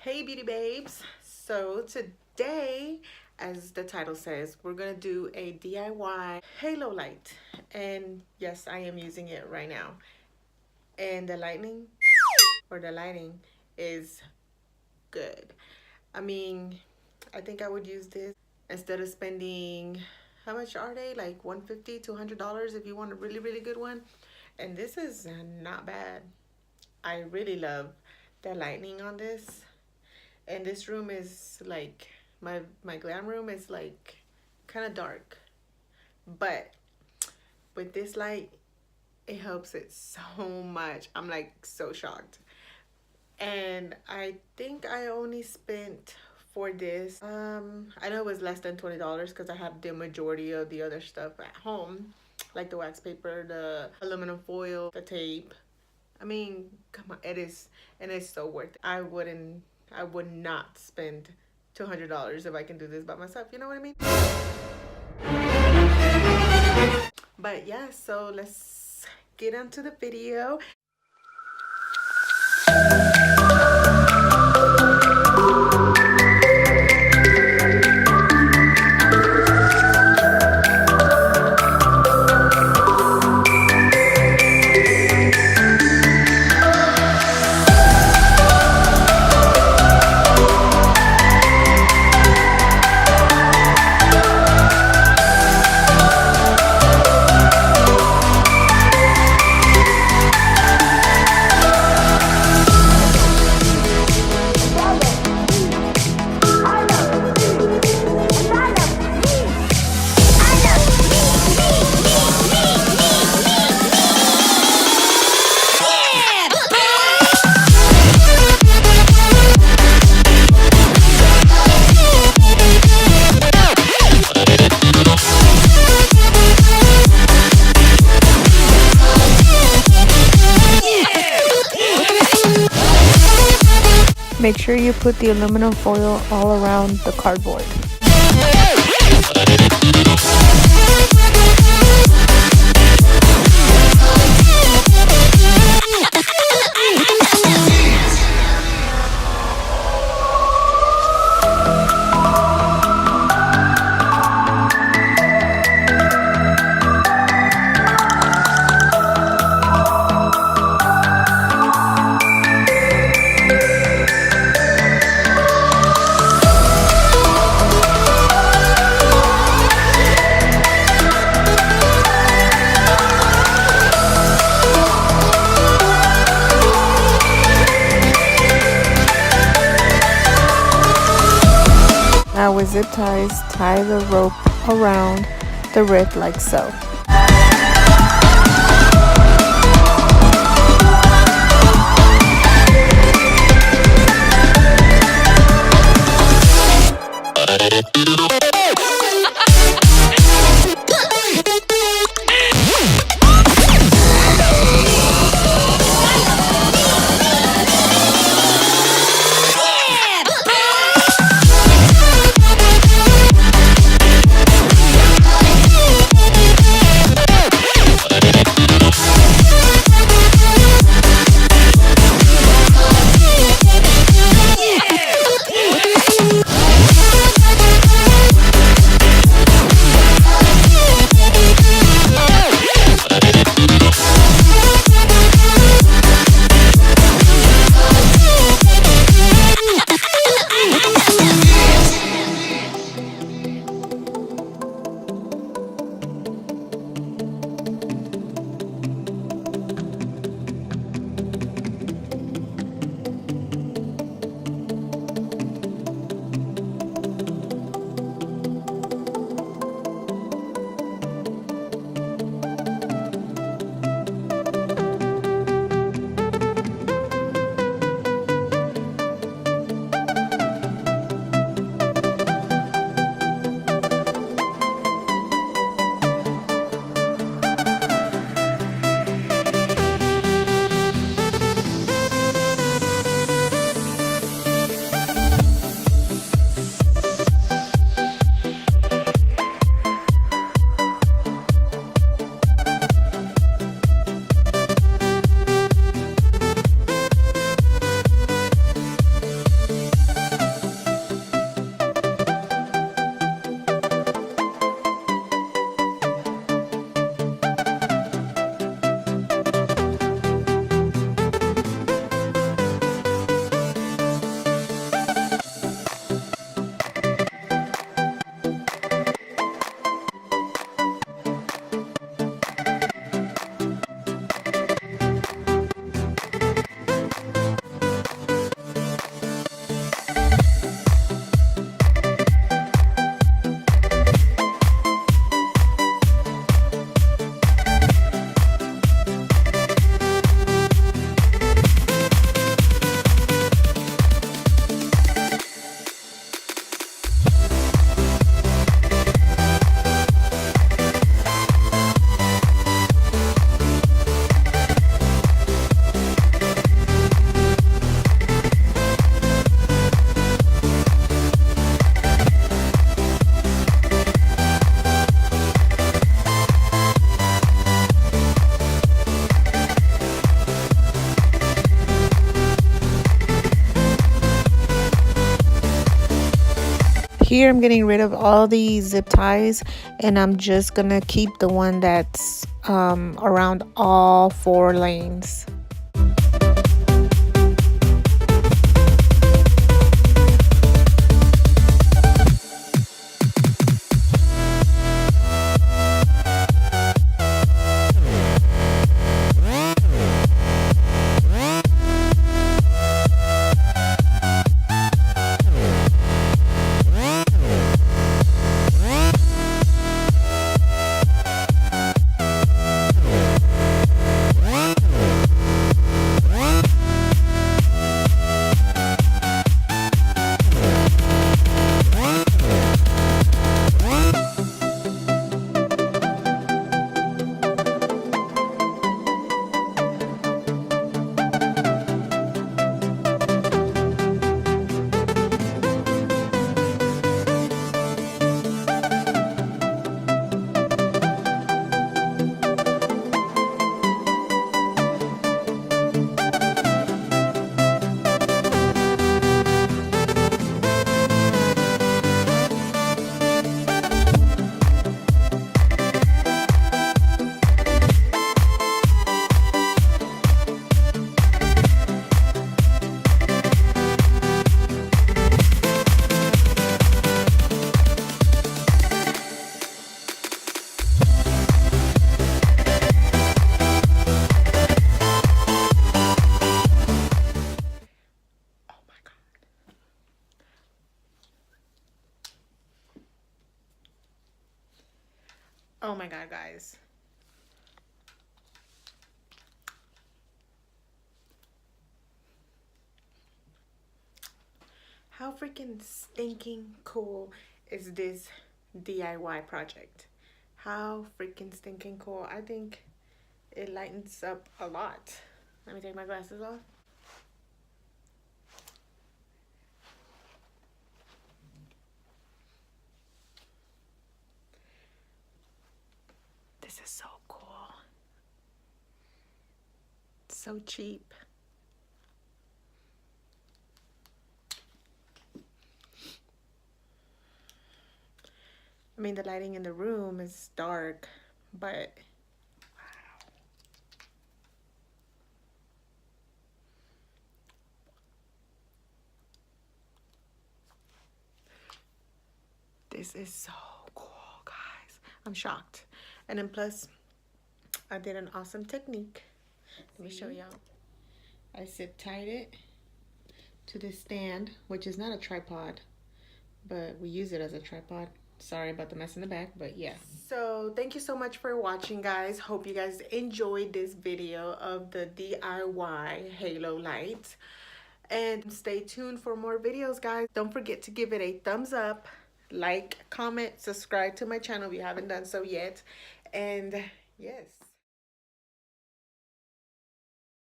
Hey beauty babes, so today, as the title says, we're gonna do a DIY halo light, and yes, I am using it right now. And the lighting is good. I mean, I think I would use this instead of spending, how much are they, like 150 $200 if you want a really good one. And this is not bad. I really love the lighting on this. And this room is like, my glam room is like kind of dark, but with this light it helps it so much. I'm like so shocked. And I think I only spent for this, I know it was less than $20 because I have the majority of the other stuff at home, like the wax paper, the aluminum foil, the tape. I mean, come on, it is, and it's so worth it. I would not spend $200 if I can do this by myself. You know what I mean? But yeah, so let's get into the video. Make sure you put the aluminum foil all around the cardboard. Now with zip ties, tie the rope around the rib like so. here I'm getting rid of all the zip ties, and I'm just gonna keep the one that's around all 4 lanes. Oh my god, guys. How freaking stinking cool is this DIY project? How freaking stinking cool. I think it lightens up a lot. Let me take my glasses off. This is so cool. So cheap. I mean, the lighting in the room is dark, but wow. This is so cool, guys. I'm shocked. And then plus, I did an awesome technique. Let me show y'all. I zip tied it to this stand, which is not a tripod, but we use it as a tripod. Sorry about the mess in the back, but yeah. So thank you so much for watching, guys. Hope you guys enjoyed this video of the DIY halo light, and stay tuned for more videos, guys. Don't forget to give it a thumbs up, like, comment, subscribe to my channel if you haven't done so yet, and yes.